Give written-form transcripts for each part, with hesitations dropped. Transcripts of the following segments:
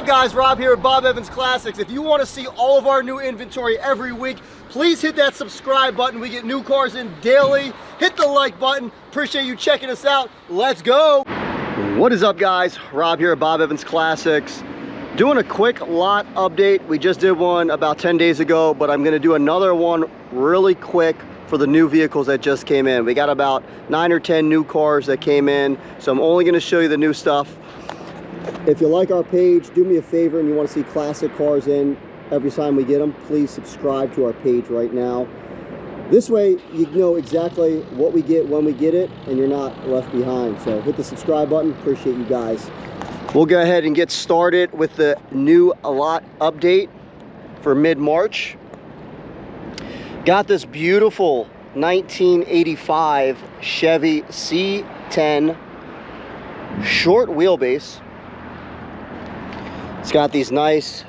up, guys? Rob here at Bob Evans Classics. If you want to see all of our new inventory every week, please hit that subscribe button. We get new cars in daily. Hit the like button. Appreciate you checking us out. Let's go. What is up, guys? Rob here at Bob Evans Classics. Doing a quick lot update. We just did one about 10 days ago, but I'm going to do another one really quick for the new vehicles that just came in. We got about 9 or 10 new cars that came in, so I'm only going to show you the new stuff. If you like our page, do me a favor and you want to see classic cars in every time we get them, please subscribe to our page right now. This way you know exactly what we get when we get it and you're not left behind. So hit the subscribe button. Appreciate you guys. We'll go ahead and get started with the new lot update for mid-March. Got this beautiful 1985 Chevy C10 short wheelbase. It's got these nice,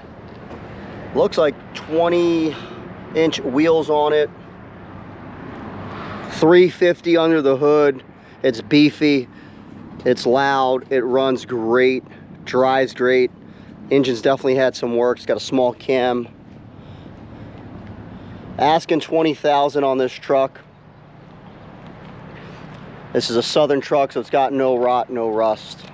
looks like 20-inch wheels on it. 350 under the hood. It's beefy. It's loud. It runs great. Drives great. Engine's definitely had some work. It's got a small cam. Asking $20,000 on this truck. This is a Southern truck, so it's got no rot, no rust.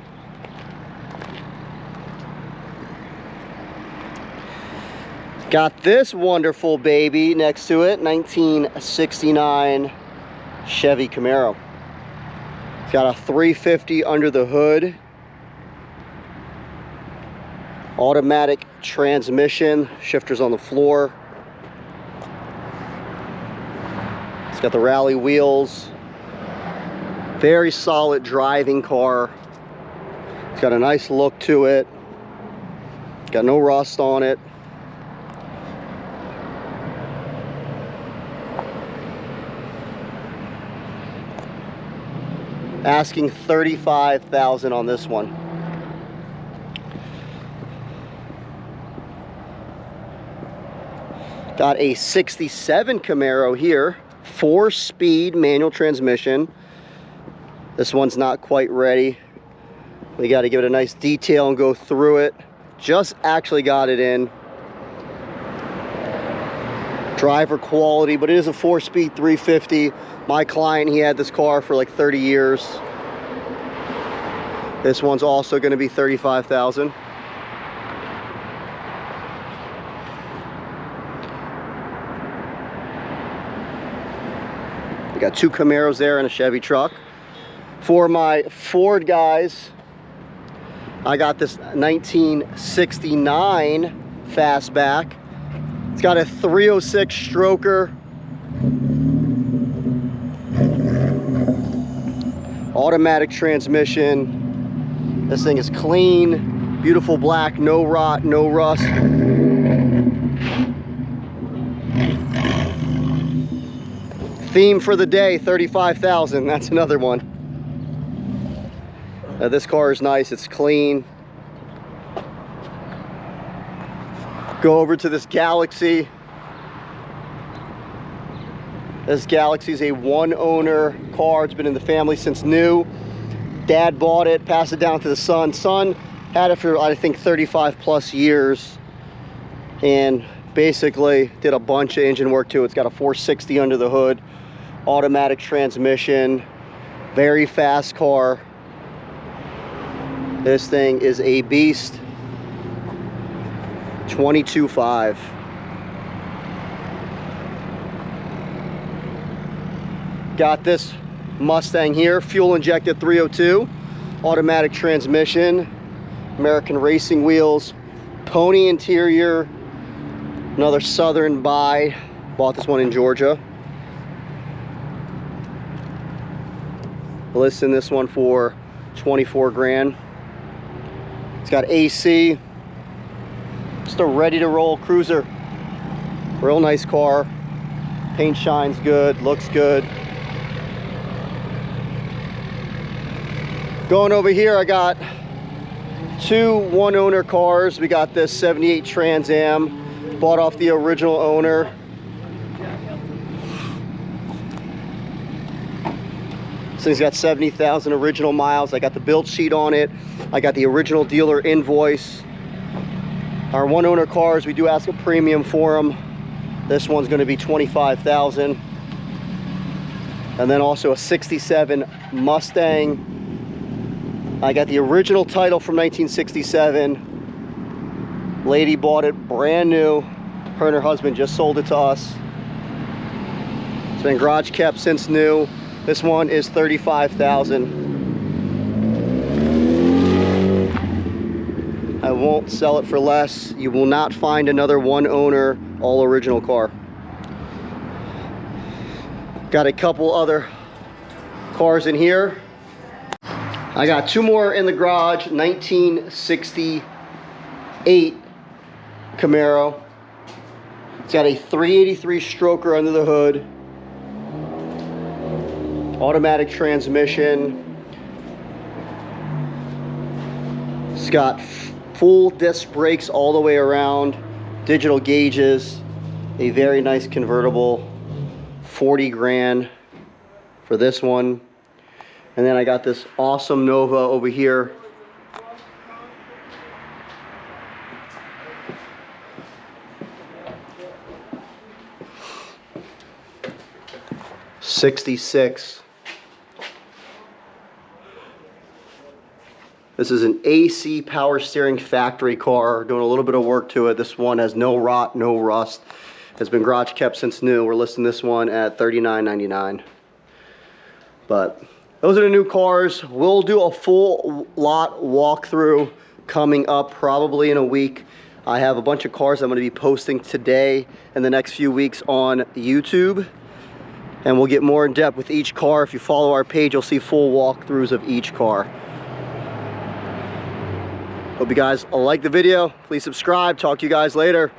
Got this wonderful baby next to it, 1969 Chevy Camaro. It's got a 350 under the hood. Automatic transmission, shifters on the floor. It's got the rally wheels. Very solid driving car. It's got a nice look to it. Got no rust on it. Asking $35,000 on this one. Got a 67 Camaro here, 4-speed manual transmission. This one's not quite ready. We got to give it a nice detail and go through it. Just actually got it in. Driver quality, but it is a 4-speed 350. My client, he had this car for like 30 years. This one's also going to be $35,000. We got 2 Camaros there and a Chevy truck. For my Ford guys, I got this 1969 Fastback. It's got a 306 stroker. Automatic transmission. This thing is clean, beautiful black, no rot, no rust. Theme for the day, $35,000. That's another one. This car is nice, it's clean. Go over to this Galaxy. This Galaxy is a one-owner car. It's been in the family since new. Dad bought it, passed it down to the son. Son had it for, I think, 35 plus years. And basically did a bunch of engine work to it. It's got a 460 under the hood. Automatic transmission. Very fast car. This thing is a beast. 22.5. Got this Mustang here, fuel injected 302, automatic transmission, American racing wheels, pony interior, another Southern buy. Bought this one in Georgia. Listing this one for 24 grand. It's got AC. Just a ready to roll cruiser. Real nice car. Paint shines good, looks good. Going over here, I got 2 one-owner cars. We got this 78 Trans Am, bought off the original owner. This thing's got 70,000 original miles. I got the build sheet on it. I got the original dealer invoice. Our one owner cars, we do ask a premium for them. This one's going to be $25,000. And then also a 67 Mustang. I got the original title from 1967. Lady bought it brand new. Her and her husband just sold it to us. It's been garage kept since new. This one is $35,000. I won't sell it for less. You will not find another one owner, all original car. Got a couple other cars in here. I got two more in the garage. 1968 Camaro. It's got a 383 stroker under the hood. Automatic transmission. It's got full disc brakes all the way around. Digital gauges. A very nice convertible. 40 grand for this one. And then I got this awesome Nova over here. '66. This is an AC power steering factory car. Doing a little bit of work to it. This one has no rot, no rust. Has been garage kept since new. We're listing this one at $39.99. But those are the new cars. We'll do a full lot walkthrough coming up probably in a week. I have a bunch of cars I'm going to be posting today and the next few weeks on YouTube. And we'll get more in depth with each car. If you follow our page, you'll see full walkthroughs of each car. Hope you guys like the video. Please subscribe. Talk to you guys later.